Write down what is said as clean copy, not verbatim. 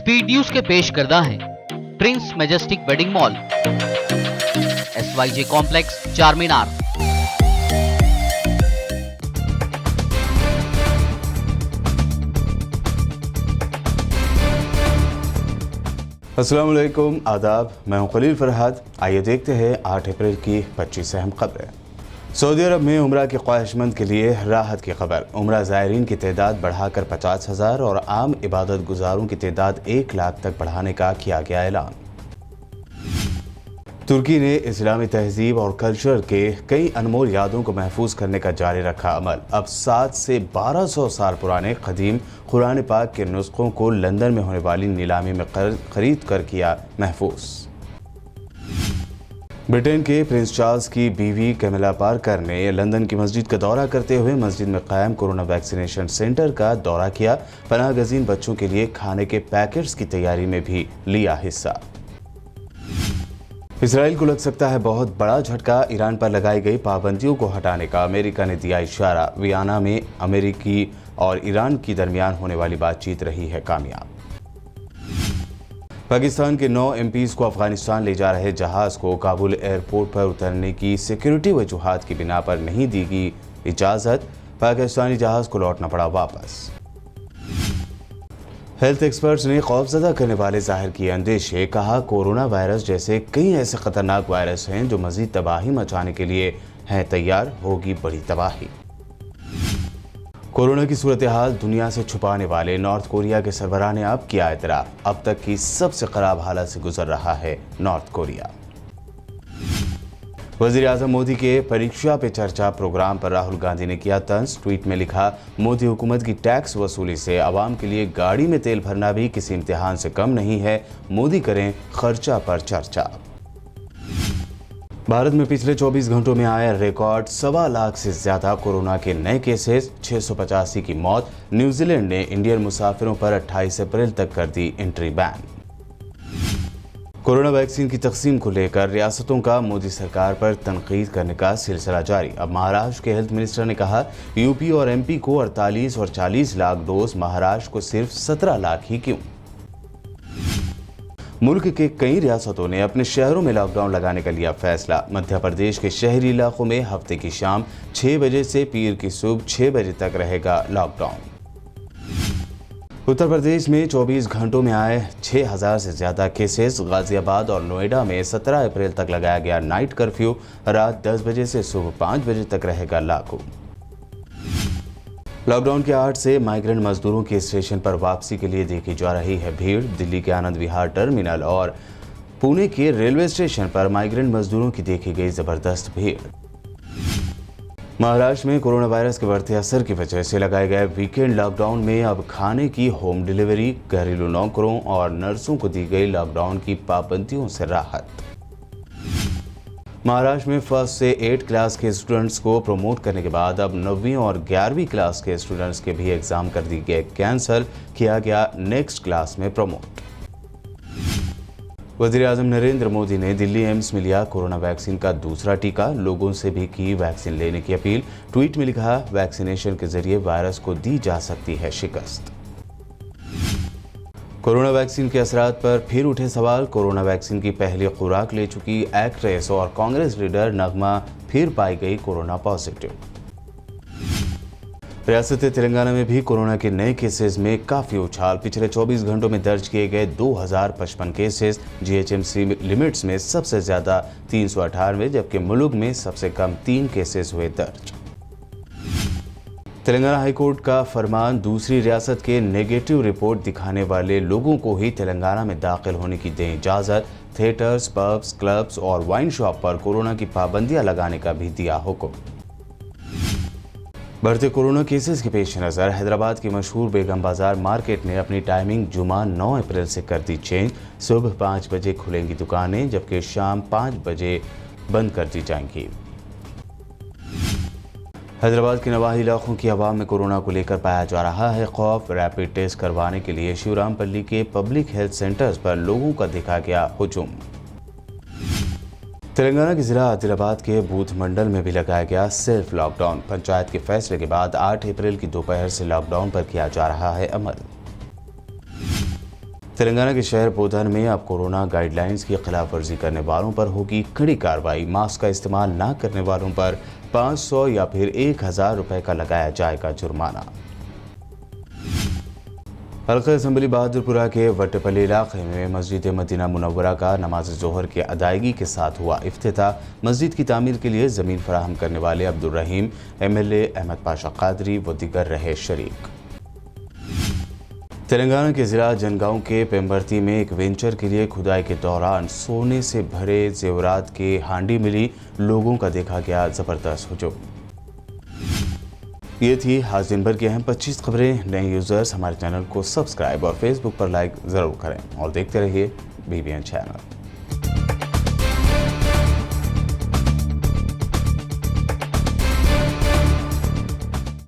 Speed news के पेश करदा है Prince majestic wedding mall, SYJ complex, चार मीनार। अस्सलाम वालेकुम, आदाब। मैं हूं खलील फरहाद। आइए देखते हैं 8 अप्रैल की 25 अहम खबरें। सऊदी अरब में उम्रा के ख्वाहिशमंद के लिए राहत की खबर। उम्रा ज़ायरीन की तादाद बढ़ाकर 50,000 और आम इबादत गुजारों की तादाद 1 लाख तक बढ़ाने का किया गया ऐलान। तुर्की ने इस्लामी तहजीब और कल्चर के कई अनमोल यादों को महफूज करने का जारी रखा अमल। अब 7 से 1200 साल पुराने कदीम कुरान पाक के नुस्खों को लंदन में होने वाली नीलामी में खरीद कर किया महफूज। ब्रिटेन के प्रिंस चार्ल्स की बीवी कैमिला पार्कर ने लंदन की मस्जिद का दौरा करते हुए मस्जिद में कायम कोरोना वैक्सीनेशन सेंटर का दौरा किया। पनाह गजीन बच्चों के लिए खाने के पैकेट्स की तैयारी में भी लिया हिस्सा। इसराइल को लग सकता है बहुत बड़ा झटका। ईरान पर लगाई गई पाबंदियों को हटाने का अमेरिका ने दिया इशारा। वियना में अमेरिकी और ईरान की दरमियान होने वाली बातचीत रही है कामयाब। पाकिस्तान के 9 MPs को अफगानिस्तान ले जा रहे जहाज को काबुल एयरपोर्ट पर उतरने की सिक्योरिटी वजूहात की बिना पर नहीं दी गई इजाज़त। पाकिस्तानी जहाज को लौटना पड़ा वापस। हेल्थ एक्सपर्ट्स ने खौफजदा करने वाले जाहिर किए अंदेशे। कहा, कोरोना वायरस जैसे कई ऐसे खतरनाक वायरस हैं जो मजीद तबाही मचाने के लिए हैं तैयार, होगी बड़ी तबाही। कोरोना की सूरत हाल दुनिया से छुपाने वाले नॉर्थ कोरिया के सरबराह ने अब किया एतराफ। अब तक की सबसे खराब हालत से गुजर रहा है नॉर्थ कोरिया। वज़ीर आज़म मोदी के परीक्षा पे चर्चा प्रोग्राम पर राहुल गांधी ने किया तंज। ट्वीट में लिखा, मोदी हुकूमत की टैक्स वसूली से आवाम के लिए गाड़ी में तेल भरना भी किसी इम्तिहान से कम नहीं है। मोदी करें खर्चा पर चर्चा। भारत में पिछले 24 घंटों में आए रिकॉर्ड 1.25 लाख से ज्यादा कोरोना के नए केसेस, 685 की मौत। न्यूजीलैंड ने इंडियन मुसाफिरों पर 28 अप्रैल तक कर दी एंट्री बैन। कोरोना वैक्सीन की तकसीम को लेकर रियासतों का मोदी सरकार पर तनकीद करने का सिलसिला जारी। अब महाराष्ट्र के हेल्थ मिनिस्टर ने कहा, यूपी और एमपी को 48 और 40 लाख डोज, महाराष्ट्र को सिर्फ 17 लाख ही क्यों? मुल्क के कई रियासतों ने अपने शहरों में लॉकडाउन लगाने का लिया फैसला। मध्य प्रदेश के शहरी इलाकों में हफ्ते की शाम 6 बजे से पीर की सुबह 6 बजे तक रहेगा लॉकडाउन। उत्तर प्रदेश में 24 घंटों में आए 6000 से ज्यादा केसेस। गाजियाबाद और नोएडा में 17 अप्रैल तक लगाया गया नाइट कर्फ्यू। रात 10 बजे से सुबह 5 बजे तक रहेगा लागू। लॉकडाउन के 8 से माइग्रेंट मजदूरों की स्टेशन पर वापसी के लिए देखी जा रही है भीड़। दिल्ली के आनंद विहार टर्मिनल और पुणे के रेलवे स्टेशन पर माइग्रेंट मजदूरों की देखी गई जबरदस्त भीड़। महाराष्ट्र में कोरोना वायरस के बढ़ते असर की वजह से लगाए गए वीकेंड लॉकडाउन में अब खाने की होम डिलीवरी, घरेलू नौकरों और नर्सों को दी गई लॉकडाउन की पाबंदियों से राहत। महाराष्ट्र में 1st से 8 क्लास के स्टूडेंट्स को प्रमोट करने के बाद अब 9वीं और 11वीं क्लास के स्टूडेंट्स के भी एग्जाम कर दिए गए कैंसिल, किया गया नेक्स्ट क्लास में प्रमोट। वज़ीर आज़म नरेंद्र मोदी ने दिल्ली एम्स में लिया कोरोना वैक्सीन का दूसरा टीका। लोगों से भी की वैक्सीन लेने की अपील। ट्वीट में लिखा, वैक्सीनेशन के जरिए वायरस को दी जा सकती है शिकस्त। कोरोना वैक्सीन के असरात पर फिर उठे सवाल। कोरोना वैक्सीन की पहली खुराक ले चुकी एक्ट्रेस और कांग्रेस लीडर नगमा फिर पाई गई कोरोना पॉजिटिव। रियासत तेलंगाना में भी कोरोना के नए केसेस में काफी उछाल। पिछले 24 घंटों में दर्ज किए गए 2055 केसेस। जीएचएमसी लिमिट्स में सबसे ज्यादा 398, जबकि मुल्क में सबसे कम 3 केसेस हुए दर्ज। तेलंगाना हाईकोर्ट का फरमान, दूसरी रियासत के नेगेटिव रिपोर्ट दिखाने वाले लोगों को ही तेलंगाना में दाखिल होने की दें इजाजत। थिएटर्स, पब्स, क्लब्स और वाइन शॉप पर कोरोना की पाबंदियां लगाने का भी दिया हुक्म। बढ़ते कोरोना केसेस के पेश नज़र हैदराबाद की मशहूर बेगम बाजार मार्केट ने अपनी टाइमिंग जुमा 9 अप्रैल से कर दी चेंज। सुबह 5 बजे खुलेंगी दुकानें, जबकि शाम 5 बजे बंद कर दी जाएंगी। हैदराबाद के नवाही इलाकों की आवाम में कोरोना को लेकर पाया जा रहा है खौफ। रैपिड टेस्ट करवाने के लिए शिवरामपल्ली के पब्लिक हेल्थ सेंटर्स पर लोगों का देखा गया हुजूम। तेलंगाना के जिला आदिलाबाद के बूथ मंडल में भी लगाया गया सेल्फ लॉकडाउन। पंचायत के फैसले के बाद 8 अप्रैल की दोपहर से लॉकडाउन पर किया जा रहा है अमल। तेलंगाना के शहर बोधन में अब कोरोना गाइडलाइंस की खिलाफ वर्जी करने वालों पर होगी कड़ी कार्रवाई। मास्क का इस्तेमाल न करने वालों पर 500 या फिर 1000 रुपए का लगाया जाएगा जुर्माना। हल्का असम्बली बहादुरपुरा के वट्टेपल्ली इलाके में मस्जिद मदीना मुनव्वरा का नमाज जोहर की अदायगी के साथ हुआ इफ्तिताह। मस्जिद की तामीर के लिए ज़मीन फराहम करने वाले अब्दुल रहीम, MLA अहमद पाशा कादरी व दीगर रहे शरीक। तेलंगाना के ज़िला जनगांव के पेम्बर्ती में एक वेंचर के लिए खुदाई के दौरान सोने से भरे जेवरात के हांडी मिली। लोगों का देखा गया ज़बरदस्त हुजूम। ये थी आज दिन भर की अहम 25 खबरें। नए यूज़र्स हमारे चैनल को सब्सक्राइब और फेसबुक पर लाइक ज़रूर करें और देखते रहिए BBN चैनल।